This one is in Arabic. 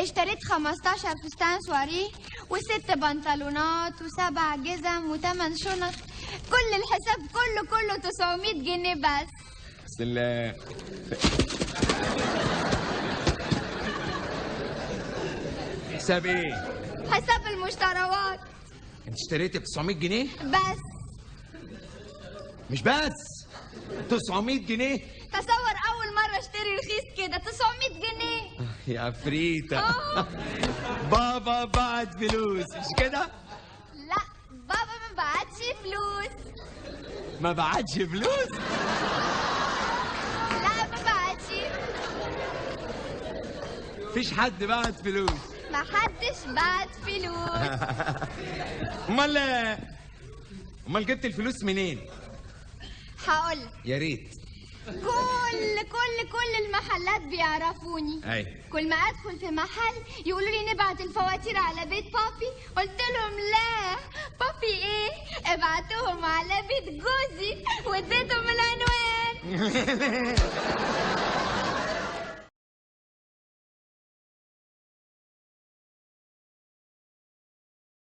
اشتريت 15 فستان سواريه و6 بنطلونات و7 جزم و8 شنط. كل الحساب كله 900 جنيه بس. بس حساب ايه؟ حساب المشتريات. انت اشتريتي ب 900 جنيه؟ بس مش بس 900 جنيه؟ تصور اول مرة اشتري رخيص كده 900 جنيه. يا عفريتة. بابا بعت فلوس مش كده؟ لا بابا ما بعتش فلوس. ما بعتش فلوس؟ لا ما بعتش. مفيش حد بعت فلوس. ما حدش بعت فلوس. امال جبت الفلوس منين؟ هقولك. يا ريت. كل المحلات بيعرفوني. اي كل ما ادخل في محل يقولوا لي نبعت الفواتير على بيت بابي. قلت لهم لا، بابي ايه، ابعتوهم على بيت جوزي واديتهم العنوان.